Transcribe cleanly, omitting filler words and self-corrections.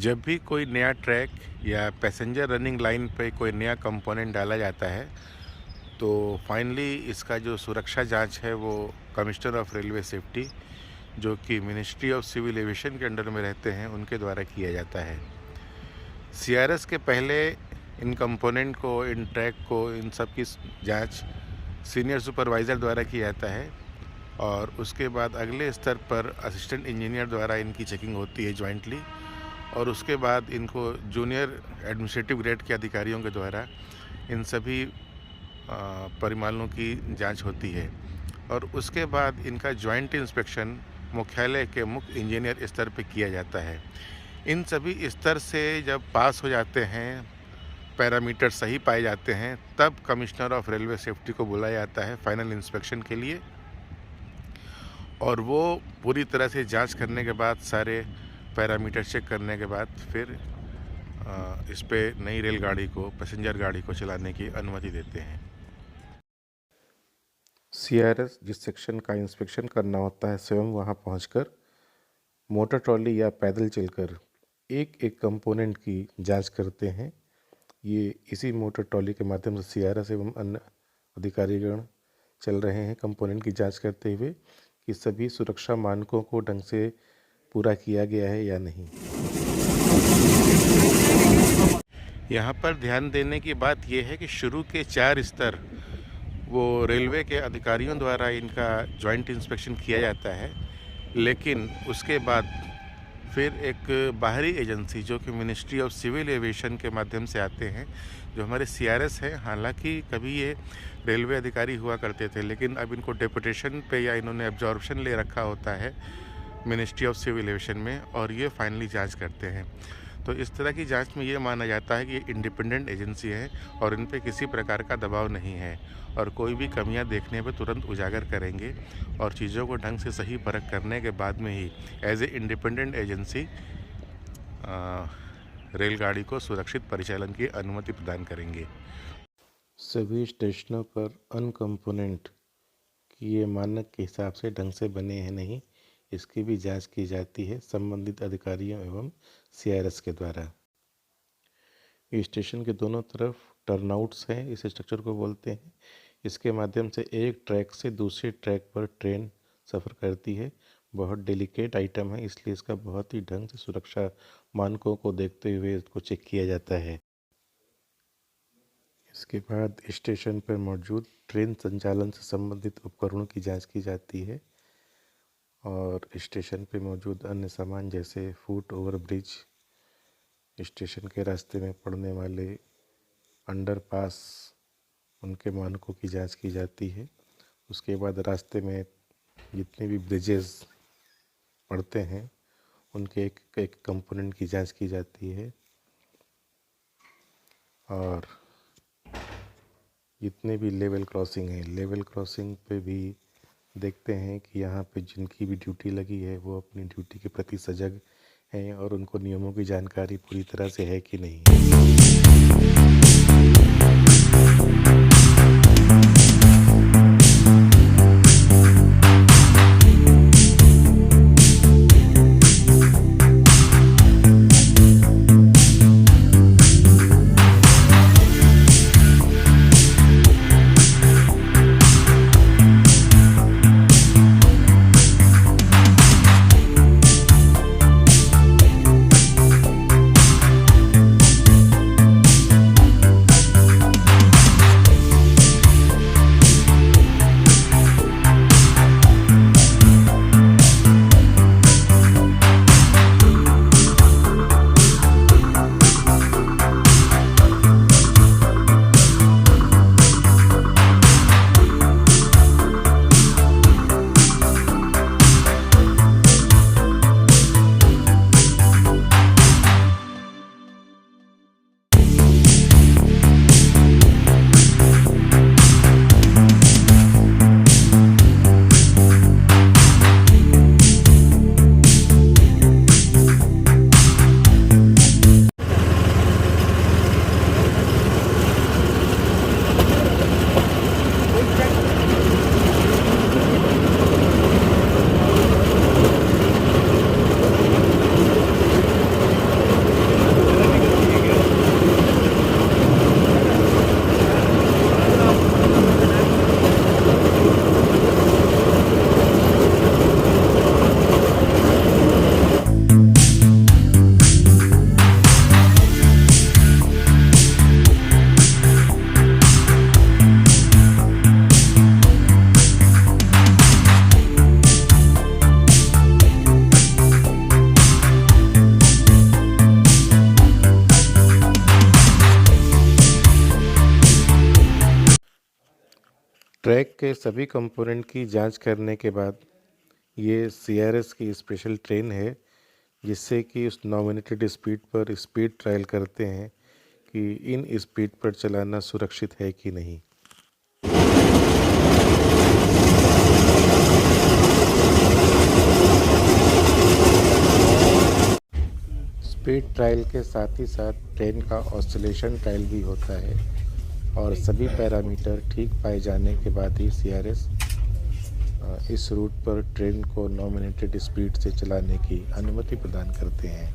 जब भी कोई नया ट्रैक या पैसेंजर रनिंग लाइन पे कोई नया कंपोनेंट डाला जाता है तो फाइनली इसका जो सुरक्षा जांच है वो कमिश्नर ऑफ रेलवे सेफ्टी जो कि मिनिस्ट्री ऑफ सिविल एविएशन के अंडर में रहते हैं उनके द्वारा किया जाता है। सीआरएस के पहले इन कंपोनेंट को, इन ट्रैक को, इन सब की जांच सीनियर सुपरवाइज़र द्वारा किया जाता है और उसके बाद अगले स्तर पर असिस्टेंट इंजीनियर द्वारा इनकी चेकिंग होती है जॉइंटली और उसके बाद इनको जूनियर एडमिनिस्ट्रेटिव ग्रेड के अधिकारियों के द्वारा इन सभी परिमाणों की जांच होती है और उसके बाद इनका जॉइंट इंस्पेक्शन मुख्यालय के मुख्य इंजीनियर स्तर पर किया जाता है। इन सभी स्तर से जब पास हो जाते हैं, पैरामीटर सही पाए जाते हैं, तब कमिश्नर ऑफ रेलवे सेफ्टी को बुलाया जाता है फाइनल इंस्पेक्शन के लिए और वो पूरी तरह से जांच करने के बाद, सारे पैरामीटर चेक करने के बाद फिर इस पे नई रेलगाड़ी को, पैसेंजर गाड़ी को चलाने की अनुमति देते हैं। सीआरएस जिस सेक्शन का इंस्पेक्शन करना होता है स्वयं वहां पहुंचकर मोटर ट्रॉली या पैदल चलकर एक एक कंपोनेंट की जांच करते हैं। ये इसी मोटर ट्रॉली के माध्यम से सीआरएस एवं अन्य अधिकारीगण चल रहे हैं कंपोनेंट की जांच करते हुए कि सभी सुरक्षा मानकों को ढंग से पूरा किया गया है या नहीं। यहाँ पर ध्यान देने की बात यह है कि शुरू के 4 स्तर वो रेलवे के अधिकारियों द्वारा इनका जॉइंट इंस्पेक्शन किया जाता है, लेकिन उसके बाद फिर एक बाहरी एजेंसी जो कि मिनिस्ट्री ऑफ सिविल एविएशन के माध्यम से आते हैं, जो हमारे सीआरएस हैं। हालांकि कभी ये रेलवे अधिकारी हुआ करते थे, लेकिन अब इनको डेपुटेशन पे या इन्होंने एब्जॉर्प्शन ले रखा होता है मिनिस्ट्री ऑफ सिविल एविएशन में और ये फाइनली जांच करते हैं। तो इस तरह की जांच में ये माना जाता है कि ये इंडिपेंडेंट एजेंसी है और इन पे किसी प्रकार का दबाव नहीं है और कोई भी कमियां देखने पे तुरंत उजागर करेंगे और चीज़ों को ढंग से सही परख करने के बाद में ही एज ए इंडिपेंडेंट एजेंसी रेलगाड़ी को सुरक्षित परिचालन की अनुमति प्रदान करेंगे। सभी स्टेशनों पर अन कंपोनेंट कि ये मानक के हिसाब से ढंग से बने हैं नहीं, इसकी भी जांच की जाती है संबंधित अधिकारियों एवं सीआरएस के द्वारा। स्टेशन के दोनों तरफ टर्नआउट्स हैं, इस स्ट्रक्चर को बोलते हैं। इसके माध्यम से एक ट्रैक से दूसरे ट्रैक पर ट्रेन सफ़र करती है। बहुत डेलिकेट आइटम है, इसलिए इसका बहुत ही ढंग से सुरक्षा मानकों को देखते हुए इसको चेक किया जाता है। इसके बाद स्टेशन पर मौजूद ट्रेन संचालन से संबंधित उपकरणों की जांच की जाती है और स्टेशन पे मौजूद अन्य सामान जैसे फुट ओवर ब्रिज, स्टेशन के रास्ते में पड़ने वाले अंडरपास, उनके मानकों की जांच की जाती है। उसके बाद रास्ते में जितने भी ब्रिजेस पड़ते हैं उनके एक एक कंपोनेंट की जांच की जाती है और जितने भी लेवल क्रॉसिंग हैं, लेवल क्रॉसिंग पे भी देखते हैं कि यहाँ पे जिनकी भी ड्यूटी लगी है वो अपनी ड्यूटी के प्रति सजग हैं और उनको नियमों की जानकारी पूरी तरह से है कि नहीं। ट्रैक के सभी कंपोनेंट की जांच करने के बाद ये सीआरएस की स्पेशल ट्रेन है, जिससे कि उस नॉमिनेटेड स्पीड पर स्पीड ट्रायल करते हैं कि इन स्पीड पर चलाना सुरक्षित है कि नहीं। स्पीड ट्रायल के साथ ही साथ ट्रेन का ऑसिलेशन ट्रायल भी होता है और सभी पैरामीटर ठीक पाए जाने के बाद ही सीआरएस इस रूट पर ट्रेन को नॉमिनेटेड स्पीड से चलाने की अनुमति प्रदान करते हैं।